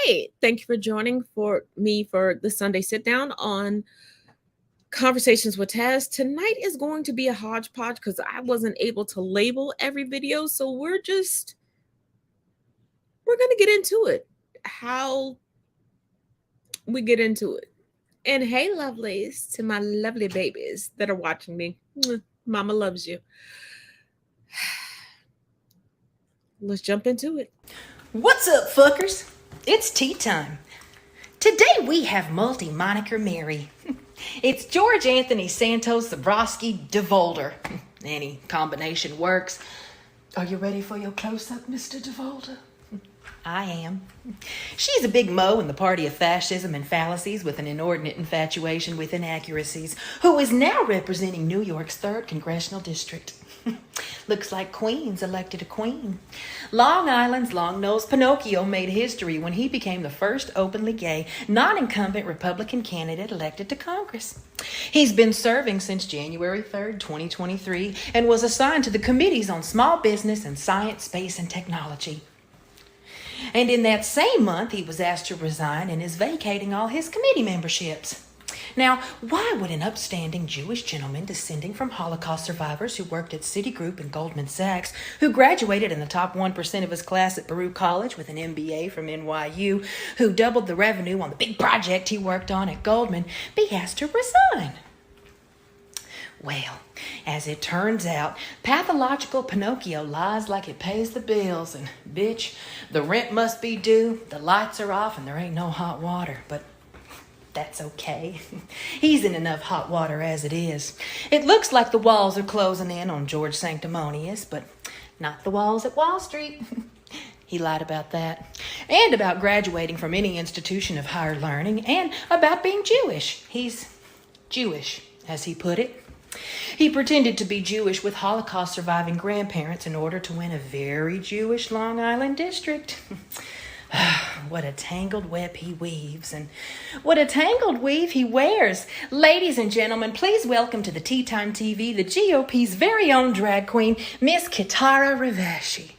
right. Thank you for joining for me for the Sunday sit down on Conversations with Taz. Tonight is going to be a hodgepodge because I wasn't able to label every video. So we're gonna get into it. How we get into it. And hey, lovelies, to my lovely babies that are watching me. Mama loves you. Let's jump into it. What's up, fuckers? It's tea time. Today we have multi-moniker Mary. It's George Anthony Santos Zabrowski DeVolder. Any combination works. Are you ready for your close-up, Mr. DeVolder? I am. She's a big mo in the party of fascism and fallacies with an inordinate infatuation with inaccuracies, who is now representing New York's 3rd Congressional District. Looks like Queens elected a queen. Long Island's long-nosed Pinocchio made history when he became the first openly gay, non-incumbent Republican candidate elected to Congress. He's been serving since January 3rd, 2023, and was assigned to the Committees on Small Business and Science, Space, and Technology. And in that same month, he was asked to resign and is vacating all his committee memberships. Now, why would an upstanding Jewish gentleman descending from Holocaust survivors who worked at Citigroup and Goldman Sachs, who graduated in the top 1% of his class at Baruch College with an MBA from NYU, who doubled the revenue on the big project he worked on at Goldman, be asked to resign? Well, as it turns out, pathological Pinocchio lies like it pays the bills, and bitch, the rent must be due, the lights are off, and there ain't no hot water, but that's okay. He's in enough hot water as it is. It looks like the walls are closing in on George Sanctimonious, but not the walls at Wall Street. He lied about that, and about graduating from any institution of higher learning, and about being Jewish. He's Jewish, as he put it. He pretended to be Jewish with Holocaust-surviving grandparents in order to win a very Jewish Long Island district. What a tangled web he weaves, and what a tangled weave he wears. Ladies and gentlemen, please welcome to the Tea Time TV, the GOP's very own drag queen, Miss Kitara Ravashi.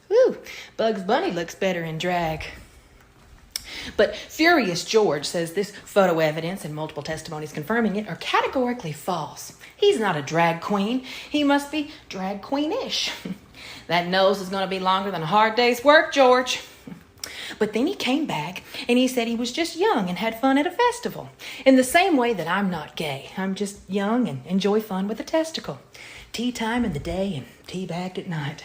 Woo, Bugs Bunny looks better in drag. But Furious George says this photo evidence and multiple testimonies confirming it are categorically false. He's not a drag queen. He must be drag queenish. That nose is going to be longer than a hard day's work, George. But then he came back and he said he was just young and had fun at a festival. In the same way that I'm not gay. I'm just young and enjoy fun with a testicle. Tea time in the day and tea bagged at night.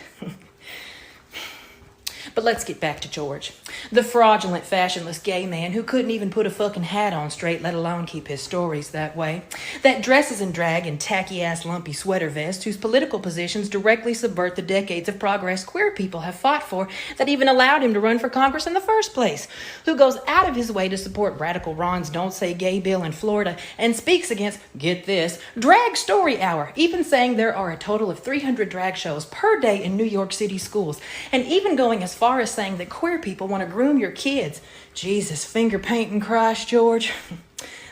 But let's get back to George, the fraudulent, fashionless gay man who couldn't even put a fucking hat on straight, let alone keep his stories that way. That dresses in drag and tacky-ass lumpy sweater vest whose political positions directly subvert the decades of progress queer people have fought for that even allowed him to run for Congress in the first place. Who goes out of his way to support Radical Ron's Don't Say Gay bill in Florida and speaks against, get this, Drag Story Hour, even saying there are a total of 300 drag shows per day in New York City schools, and even going as far as saying that queer people want to groom your kids. Jesus, finger painting Christ, George.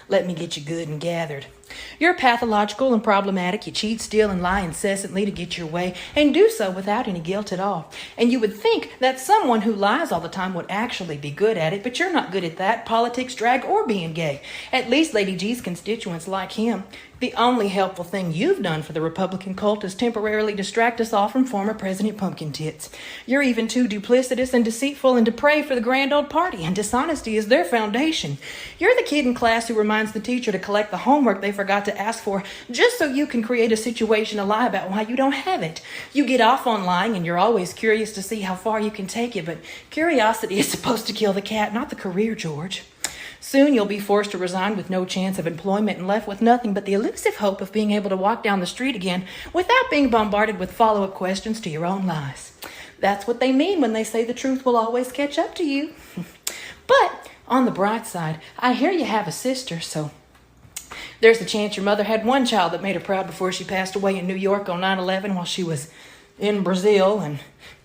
Let me get you good and gathered. You're pathological and problematic. You cheat, steal, and lie incessantly to get your way, and do so without any guilt at all. And you would think that someone who lies all the time would actually be good at it, but you're not good at that, politics, drag, or being gay. At least Lady G's constituents like him. The only helpful thing you've done for the Republican cult is temporarily distract us all from former President Pumpkin Tits. You're even too duplicitous and deceitful and depraved for the grand old party, and dishonesty is their foundation. You're the kid in class who reminds the teacher to collect the homework they forgot to ask for just so you can create a situation to lie about why you don't have it. You get off on lying, and you're always curious to see how far you can take it, but curiosity is supposed to kill the cat, not the career, George. Soon you'll be forced to resign with no chance of employment and left with nothing but the elusive hope of being able to walk down the street again without being bombarded with follow-up questions to your own lies. That's what they mean when they say the truth will always catch up to you. But on the bright side, I hear you have a sister, so there's the chance your mother had one child that made her proud before she passed away in New York on 9/11 while she was in Brazil, and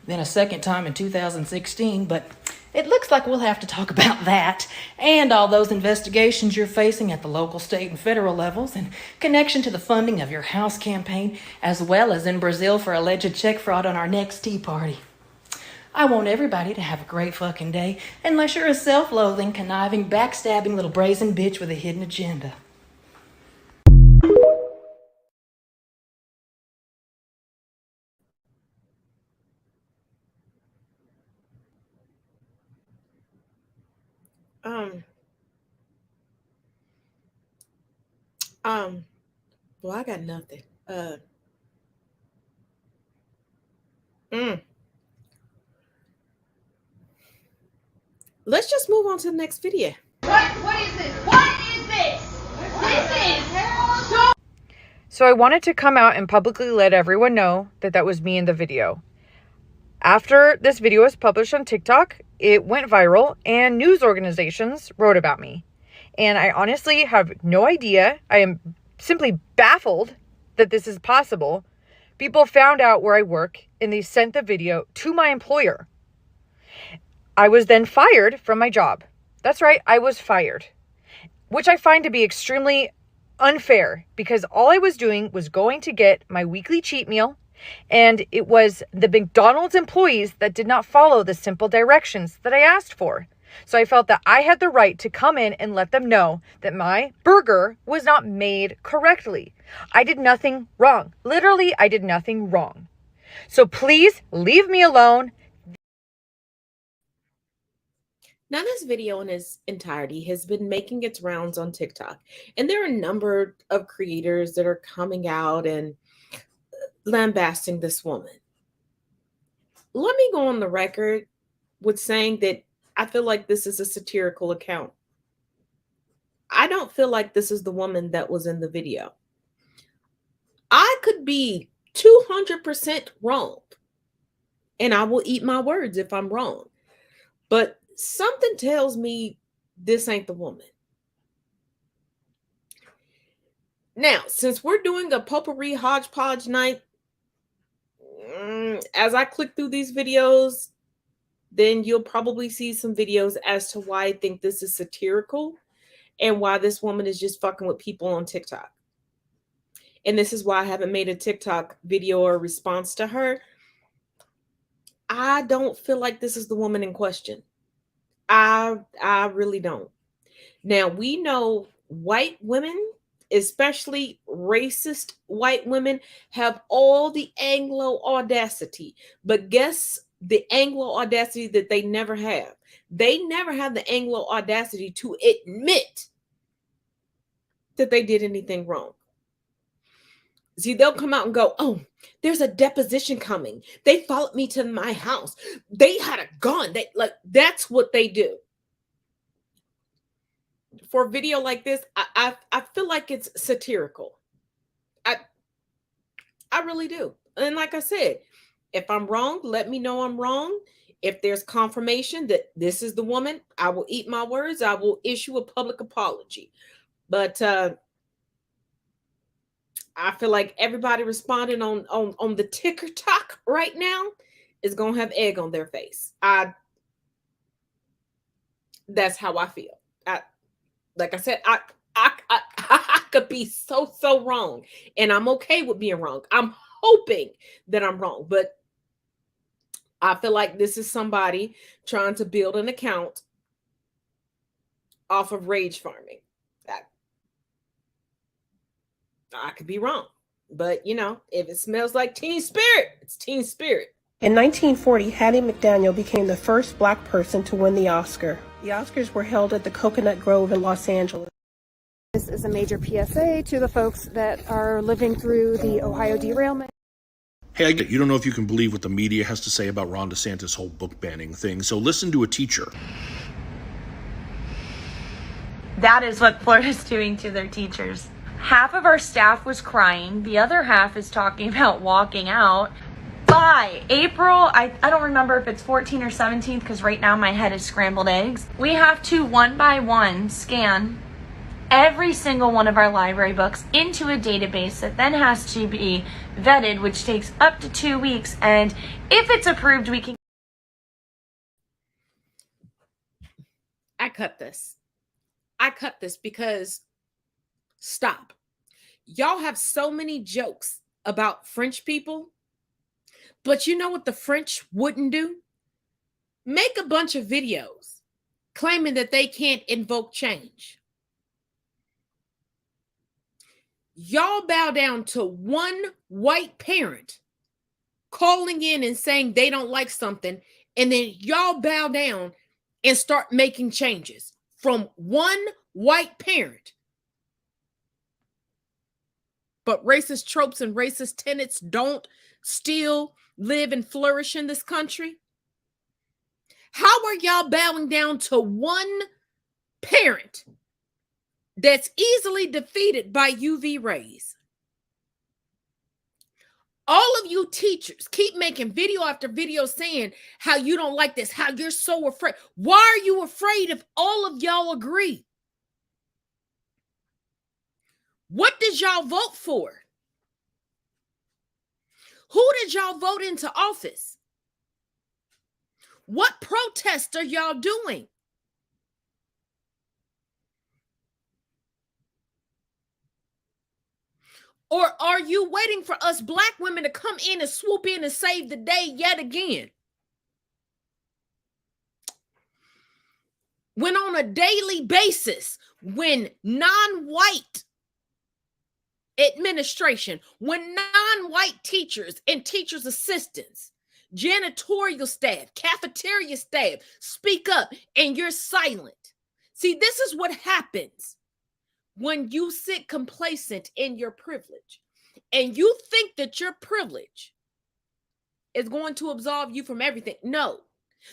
then a second time in 2016, but it looks like we'll have to talk about that and all those investigations you're facing at the local, state, and federal levels in connection to the funding of your House campaign, as well as in Brazil for alleged check fraud on our next Tea Party. I want everybody to have a great fucking day, unless you're a self-loathing, conniving, backstabbing little brazen bitch with a hidden agenda. Um, um, well, I got nothing. Mm. Let's just move on to the next video. What is this? What is this? This is so. So I wanted to come out and publicly let everyone know that that was me in the video. After this video was published on TikTok, it went viral and news organizations wrote about me. And I honestly have no idea. I am simply baffled that this is possible. People found out where I work and they sent the video to my employer. I was then fired from my job. That's right, I was fired, which I find to be extremely unfair because all I was doing was going to get my weekly cheat meal, and it was the McDonald's employees that did not follow the simple directions that I asked for. So I felt that I had the right to come in and let them know that my burger was not made correctly. I did nothing wrong. Literally, I did nothing wrong. So please leave me alone. Now, this video in its entirety has been making its rounds on TikTok, and there are a number of creators that are coming out and lambasting this woman. Let me go on the record with saying that I feel like this is a satirical account. I don't feel like this is the woman that was in the video. I could be 200% wrong, and I will eat my words if I'm wrong. But something tells me this ain't the woman. Now, since we're doing a potpourri hodgepodge night, as I click through these videos, then you'll probably see some videos as to why I think this is satirical and why this woman is just fucking with people on TikTok. And this is why I haven't made a TikTok video or response to her. I don't feel like this is the woman in question. I really don't. Now, we know white women, especially racist white women, have all the Anglo audacity. But guess the Anglo audacity that they never have? They never have the Anglo audacity to admit that they did anything wrong. See, they'll come out and go, oh, there's a deposition coming. They followed me to my house. They had a gun. That's what they do. For a video like this, I feel like it's satirical. I really do. And like I said, if I'm wrong, let me know I'm wrong. If there's confirmation that this is the woman, I will eat my words. I will issue a public apology. But I feel like everybody responding on the TikTok right now is gonna have egg on their face. That's how I feel. Like I said, I could be so wrong, and I'm okay with being wrong. I'm hoping that I'm wrong, but I feel like this is somebody trying to build an account off of rage farming. I could be wrong, but you know, if it smells like teen spirit, it's teen spirit. In 1940, Hattie McDaniel became the first black person to win the Oscar. The Oscars were held at the Coconut Grove in Los Angeles. This is a major PSA to the folks that are living through the Ohio derailment. Hey, I get it. You don't know if you can believe what the media has to say about Ron DeSantis' whole book banning thing, so listen to a teacher. That is what Florida's doing to their teachers. Half of our staff was crying. The other half is talking about walking out. By April, I don't remember if it's 14th or 17th because right now my head is scrambled eggs. We have to one by one scan every single one of our library books into a database that then has to be vetted, which takes up to 2 weeks. And if it's approved, we can... I cut this because stop. Y'all have so many jokes about French people, but you know what the French wouldn't do? make a bunch of videos claiming that they can't invoke change. Y'all bow down to one white parent calling in and saying they don't like something, and then y'all bow down and start making changes from one white parent. But racist tropes and racist tenets don't still live and flourish in this country. How are y'all bowing down to one parent that's easily defeated by UV rays? All of you teachers keep making video after video saying how you don't like this, how you're so afraid. Why are you afraid if all of y'all agree? What did y'all vote for? Who did y'all vote into office? What protest are y'all doing? Or are you waiting for us black women to come in and swoop in and save the day yet again? When on a daily basis, when non-white administration, when non-white teachers and teachers' assistants, janitorial staff, cafeteria staff speak up and you're silent. See, this is what happens when you sit complacent in your privilege and you think that your privilege is going to absolve you from everything. No.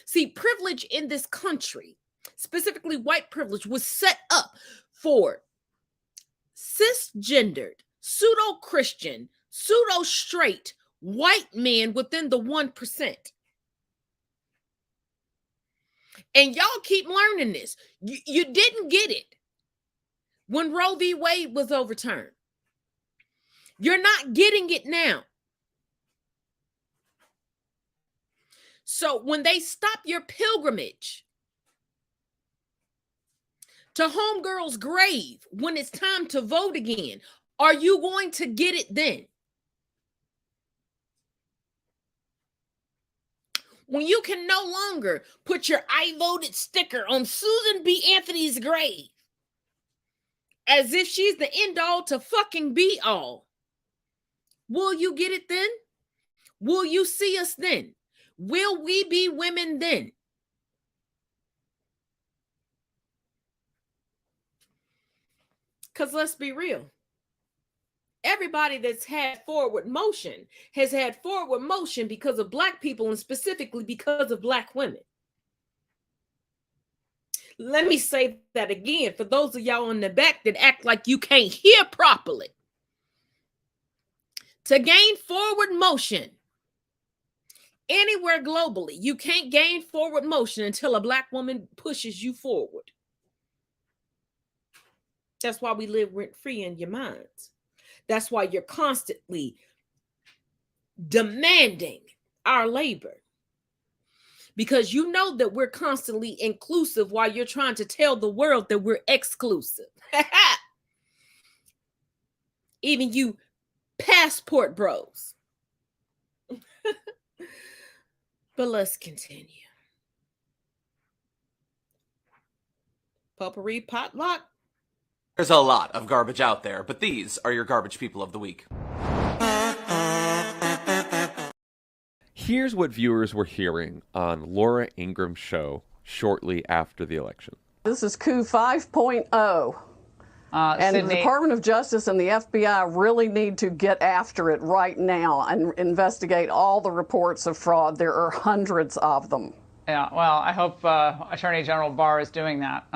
See, privilege in this country, specifically white privilege, was set up for cisgendered, pseudo-Christian, pseudo-straight white men within the 1%. And y'all keep learning this. You didn't get it when Roe v. Wade was overturned. You're not getting it now. So when they stop your pilgrimage to homegirl's grave when it's time to vote again, are you going to get it then? When you can no longer put your I voted sticker on Susan B. Anthony's grave as if she's the end all to fucking be all, will you get it then? Will you see us then? Will we be women then? Because let's be real. Everybody that's had forward motion has had forward motion because of black people and specifically because of black women. Let me say that again for those of y'all in the back that act like you can't hear properly. To gain forward motion anywhere globally, you can't gain forward motion until a black woman pushes you forward. That's why we live rent-free in your minds. That's why you're constantly demanding our labor. Because you know that we're constantly inclusive while you're trying to tell the world that we're exclusive. Even you passport bros. But let's continue. Potpourri potluck. There's a lot of garbage out there, but these are your garbage people of the week. Here's what viewers were hearing on Laura Ingram's show shortly after the election. This is coup 5.0. And the Department of Justice and the FBI really need to get after it right now and investigate all the reports of fraud. There are hundreds of them. Yeah, well, I hope Attorney General Barr is doing that.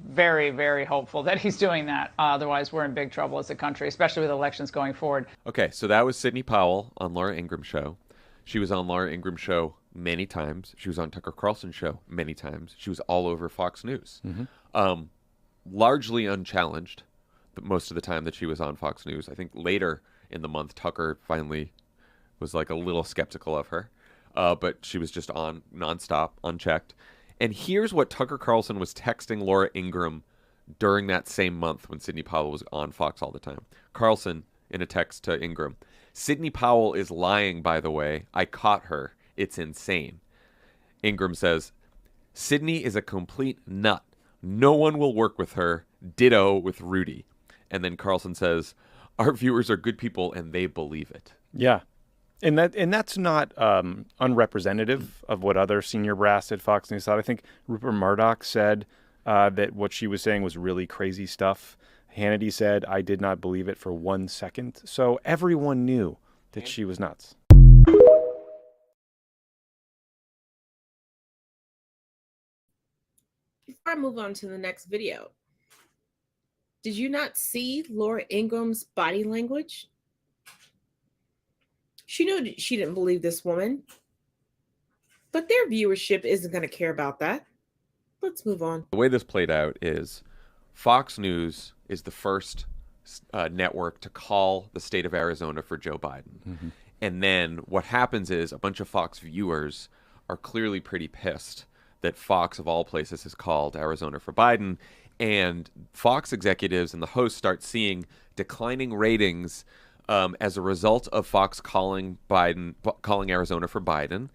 Very, very hopeful that he's doing that. Otherwise, we're in big trouble as a country, especially with elections going forward. Okay, so that was Sidney Powell on Laura Ingram's show. She was on Laura Ingram's show many times. She was on Tucker Carlson's show many times. She was all over Fox News. Largely unchallenged, but most of the time that she was on Fox News. I think later in the month, Tucker finally was like a little skeptical of her. But she was just on nonstop, unchecked. And here's what Tucker Carlson was texting Laura Ingram during that same month when Sidney Powell was on Fox all the time. Carlson, in a text to Ingram, "Sidney Powell is lying, by the way. I caught her. It's insane." Ingram says, Sydney is a complete nut. No one will work with her. Ditto with Rudy. And then Carlson says, our viewers are good people and they believe it. Yeah. And that's not unrepresentative of what other senior brass at Fox News thought. I think Rupert Murdoch said that what she was saying was really crazy stuff. Hannity said, I did not believe it for 1 second. So everyone knew that she was nuts. Before I move on to the next video, did you not see Laura Ingram's body language? She knew she didn't believe this woman, but their viewership isn't going to care about that. Let's move on. The way this played out is Fox News is the first network to call the state of Arizona for Joe Biden. Mm-hmm. And then what happens is a bunch of Fox viewers are clearly pretty pissed that Fox, of all places, has called Arizona for Biden. And Fox executives and the hosts start seeing declining ratings as a result of Fox calling Arizona for Biden.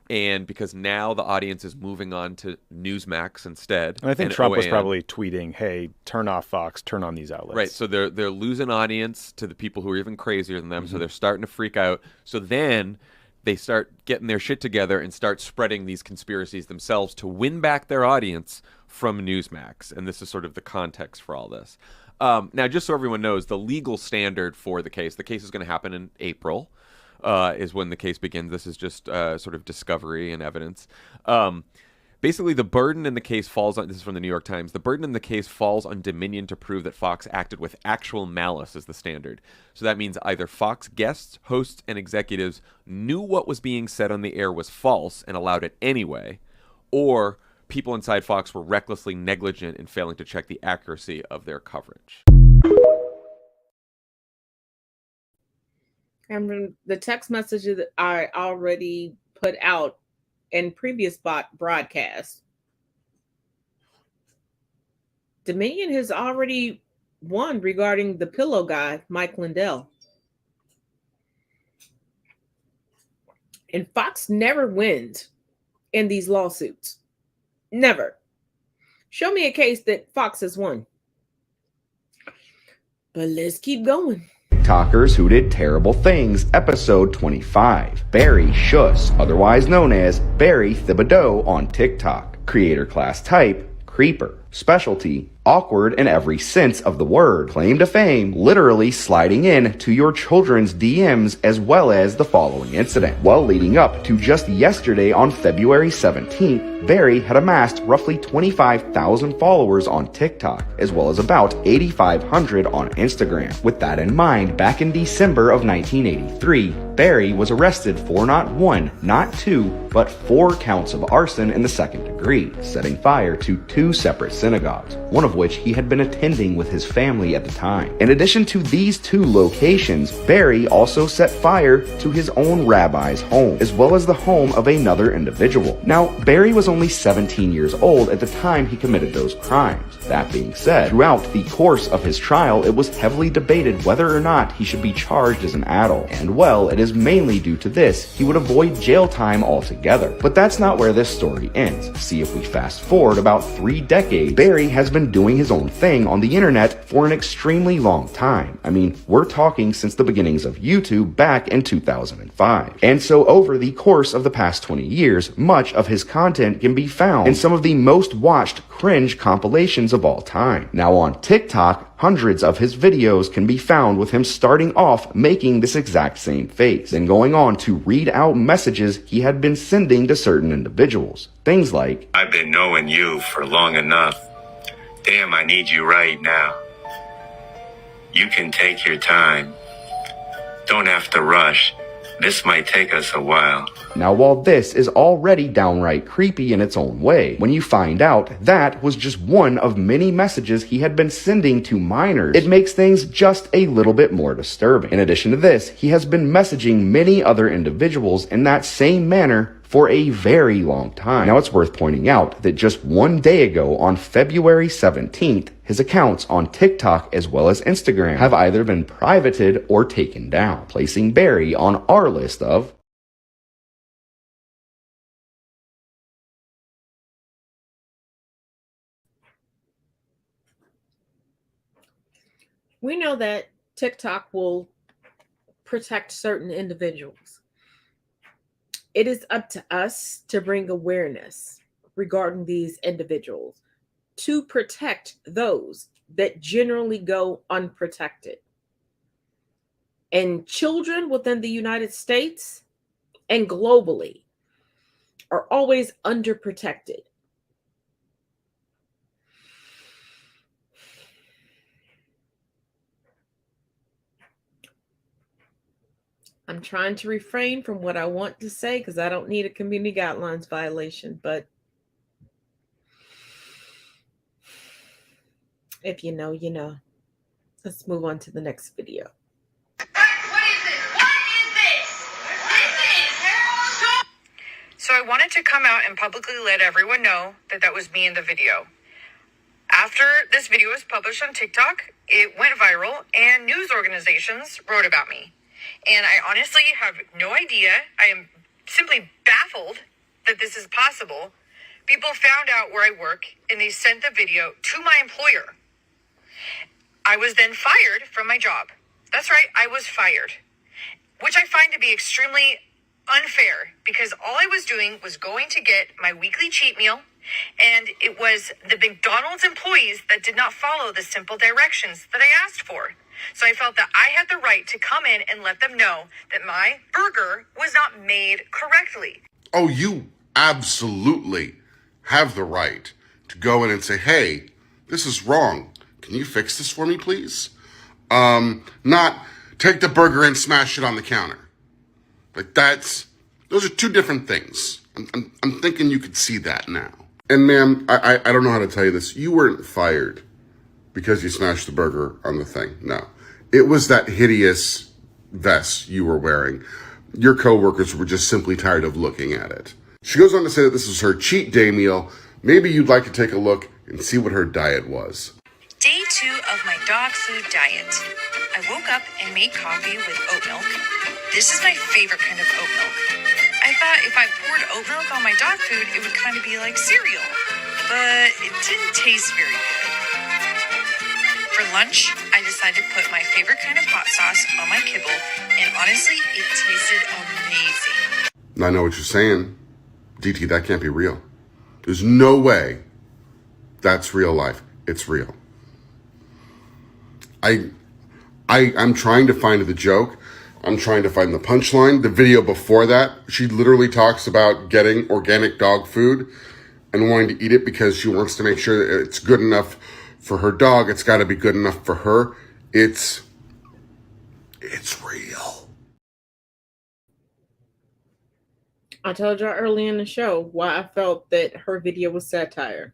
And because now the audience is moving on to Newsmax instead. And I think Trump was probably tweeting, hey, turn off Fox, turn on these outlets. Right. So they're losing audience to the people who are even crazier than them. Mm-hmm. So they're starting to freak out. So then they start getting their shit together and start spreading these conspiracies themselves to win back their audience from Newsmax. And this is sort of the context for all this. Now, just so everyone knows, the legal standard for the case is going to happen in April. Is when the case begins. This is just sort of discovery and evidence. Basically, the burden in the case falls on, this is from the New York Times, the burden in the case falls on Dominion to prove that Fox acted with actual malice as the standard. So that means either Fox guests, hosts, and executives knew what was being said on the air was false and allowed it anyway, or people inside Fox were recklessly negligent in failing to check the accuracy of their coverage. And the text messages that I already put out in previous broadcasts, Dominion has already won regarding the pillow guy, Mike Lindell. And Fox never wins in these lawsuits. Never. Show me a case that Fox has won. But let's keep going. TikTokers who did terrible things, episode 25. Barry Schuss, otherwise known as Barry Thibodeau on TikTok. Creator class type, creeper. Specialty, awkward in every sense of the word. Claim to fame, literally sliding in to your children's DMs, as well as the following incident. Well, leading up to just yesterday on February 17th, Barry had amassed roughly 25,000 followers on TikTok, as well as about 8,500 on Instagram. With that in mind, back in December of 1983, Barry was arrested for not 1, not 2, but 4 counts of arson in the second degree, setting fire to 2 separate synagogues, one of which he had been attending with his family at the time. In addition to these 2 locations, Barry also set fire to his own rabbi's home, as well as the home of another individual. Now, Barry was only 17 years old at the time he committed those crimes. That being said, throughout the course of his trial, it was heavily debated whether or not he should be charged as an adult. And well, it is mainly due to this he would avoid jail time altogether. But that's not where this story ends. See, if we fast forward about 3 decades, Barry has been doing his own thing on the internet for an extremely long time. I mean, we're talking since the beginnings of YouTube back in 2005. And so over the course of the past 20 years, much of his content can be found in some of the most watched cringe compilations of all time. Now on TikTok, hundreds of his videos can be found with him starting off making this exact same face, then going on to read out messages he had been sending to certain individuals. Things like, I've been knowing you for long enough. Damn, I need you right now. You can take your time. Don't have to rush. This might take us a while. Now, while this is already downright creepy in its own way, when you find out that was just one of many messages he had been sending to minors, it makes things just a little bit more disturbing. In addition to this, he has been messaging many other individuals in that same manner for a very long time. Now, it's worth pointing out that just 1 day ago, on February 17th, his accounts on TikTok as well as Instagram have either been privated or taken down, placing Barry on our list of We know that TikTok will protect certain individuals. It is up to us to bring awareness regarding these individuals to protect those that generally go unprotected. And children within the United States and globally are always underprotected. I'm trying to refrain from what I want to say because I don't need a community guidelines violation, but if you know, you know. Let's move on to the next video. So I wanted to come out and publicly let everyone know that that was me in the video. After this video was published on TikTok, it went viral and news organizations wrote about me. And I honestly have no idea. I am simply baffled that this is possible. People found out where I work and they sent the video to my employer. I was then fired from my job. That's right, I was fired, which I find to be extremely unfair because all I was doing was going to get my weekly cheat meal, and it was the McDonald's employees that did not follow the simple directions that I asked for. So I felt that I had the right to come in and let them know that my burger was not made correctly. Oh, you absolutely have the right to go in and say, hey, this is wrong. Can you fix this for me, please? Not take the burger and smash it on the counter. Like those are two different things. I'm thinking you could see that now. And ma'am, I don't know how to tell you this. You weren't fired because you smashed the burger on the thing. No, it was that hideous vest you were wearing. Your coworkers were just simply tired of looking at it. She goes on to say that this was her cheat day meal. Maybe you'd like to take a look and see what her diet was. Day 2 of my dog food diet. I woke up and made coffee with oat milk. This is my favorite kind of oat milk. I thought if I poured oat milk on my dog food, it would kind of be like cereal, but it didn't taste very good. For lunch, I decided to put my favorite kind of hot sauce on my kibble, and honestly, it tasted amazing. I know what you're saying. DT, that can't be real. There's no way that's real life. It's real. I'm trying to find the joke. I'm trying to find the punchline. The video before that, she literally talks about getting organic dog food and wanting to eat it because she wants to make sure that it's good enough for her dog. It's got to be good enough for her. It's real. I told y'all early in the show why I felt that her video was satire.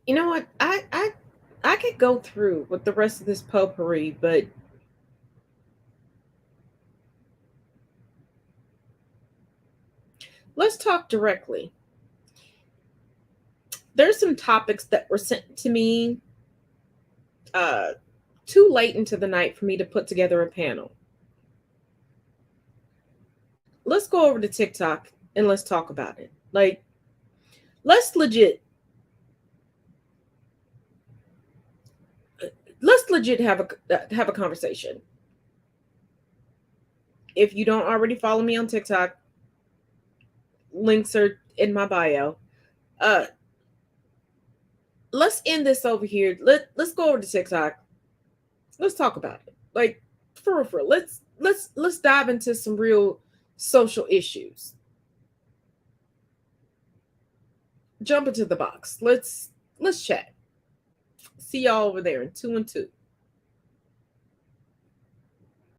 You know what? I could go through with the rest of this potpourri, but let's talk directly. There's some topics that were sent to me too late into the night for me to put together a panel. Let's go over to TikTok and let's talk about it. Like, let's legit have a conversation. If you don't already follow me on TikTok, links are in my bio. Let's end this over here. Let's go over to TikTok. Let's talk about it. Like, for real. Let's dive into some real social issues. Jump into the box. Let's chat. See y'all over there in 2 and 2.